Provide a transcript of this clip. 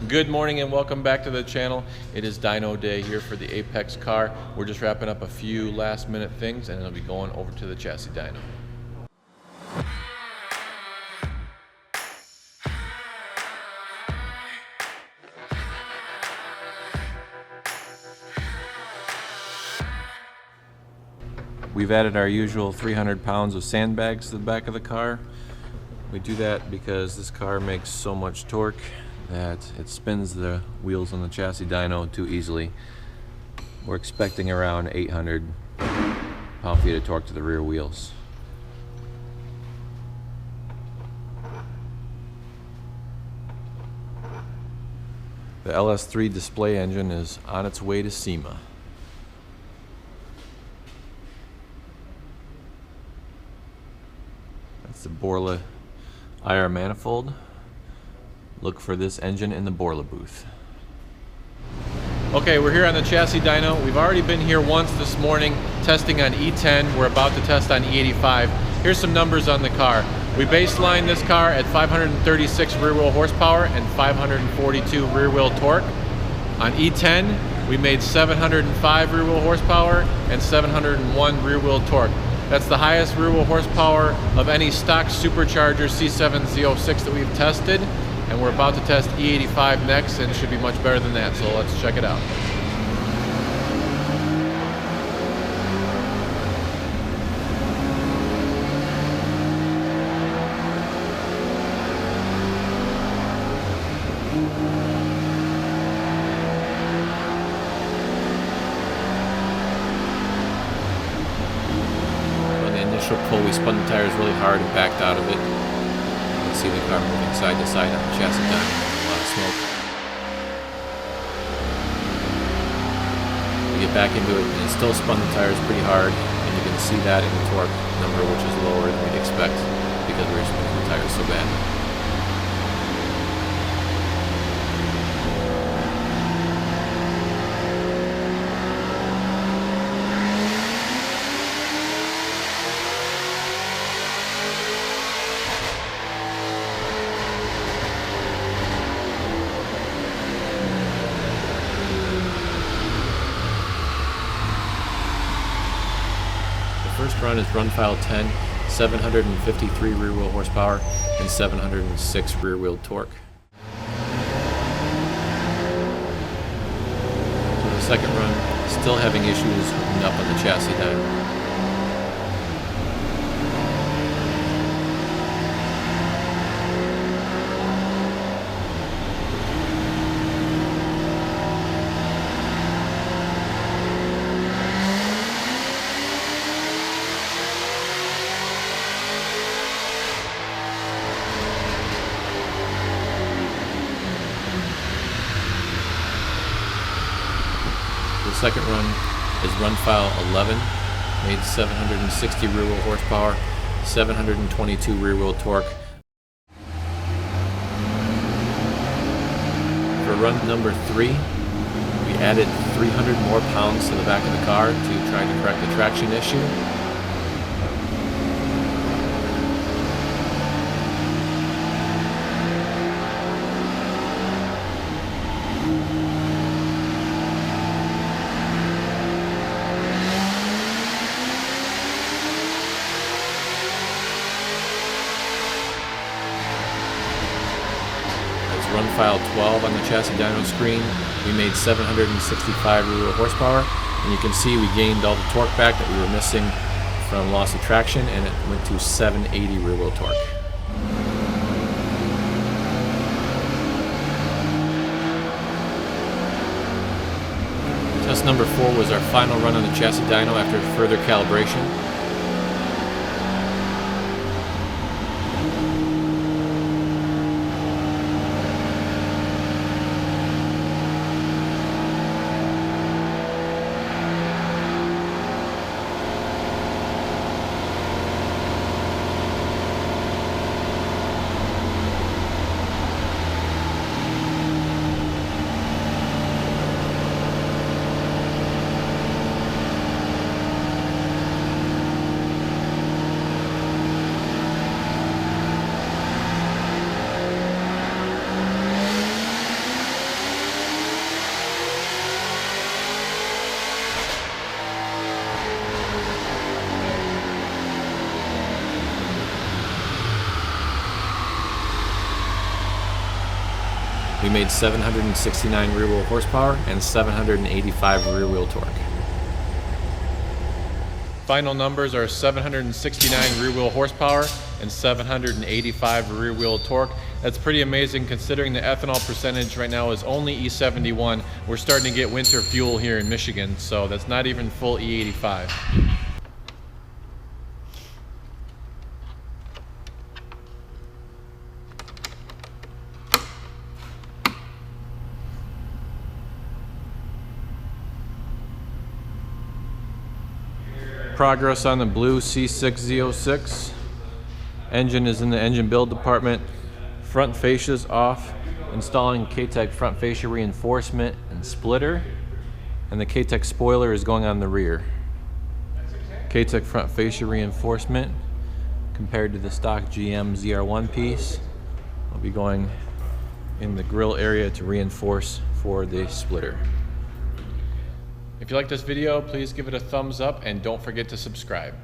Good morning and welcome back to the channel. It is dyno day here for the Apexx car. We're just wrapping up a few last minute things and it'll be going over to the chassis dyno. We've added our usual 300 pounds of sandbags to the back of the car. We do that because this car makes so much torque that it spins the wheels on the chassis dyno too easily. We're expecting around 800 pound-feet of torque to the rear wheels. The LS3 display engine is on its way to SEMA. That's the Borla IR manifold. Look for this engine in the Borla booth. Okay, we're here on the chassis dyno. We've already been here once this morning testing on E10. We're about to test on E85. Here's some numbers on the car. We baseline this car at 536 rear wheel horsepower and 542 rear wheel torque. On E10, we made 705 rear wheel horsepower and 701 rear wheel torque. That's the highest rear wheel horsepower of any stock supercharger C7 Z06 that we've tested. And we're about to test E85 next, and it should be much better than that, so let's check it out. On the initial pull, we spun the tires really hard and backed out of it. See the car moving side to side on the chassis dyno, a lot of smoke. We get back into it and it still spun the tires pretty hard, and you can see that in the torque number, which is lower than we'd expect because we were spinning the tires so bad. First run is run file 10, 753 rear wheel horsepower and 706 rear wheel torque. So the second run, still having issues hooking up on the chassis dyno. The second run is run file 11, made 760 rear wheel horsepower, 722 rear wheel torque. For run number 3, we added 300 more pounds to the back of the car to try to correct the traction issue. Run file 12 on the chassis dyno screen. We made 765 rear wheel horsepower, and you can see we gained all the torque back that we were missing from loss of traction, and it went to 780 rear wheel torque. Test number 4 was our final run on the chassis dyno after further calibration. We made 769 rear wheel horsepower and 785 rear wheel torque. Final numbers are 769 rear wheel horsepower and 785 rear wheel torque. That's pretty amazing considering the ethanol percentage right now is only E71. We're starting to get winter fuel here in Michigan, so that's not even full E85. Progress on the blue C6 Z06. Engine is in the engine build department. Front fascia's off. Installing Katech front fascia reinforcement and splitter. And the Katech spoiler is going on the rear. Katech front fascia reinforcement compared to the stock GM ZR1 piece. I'll be going in the grill area to reinforce for the splitter. If you like this video, please give it a thumbs up and don't forget to subscribe.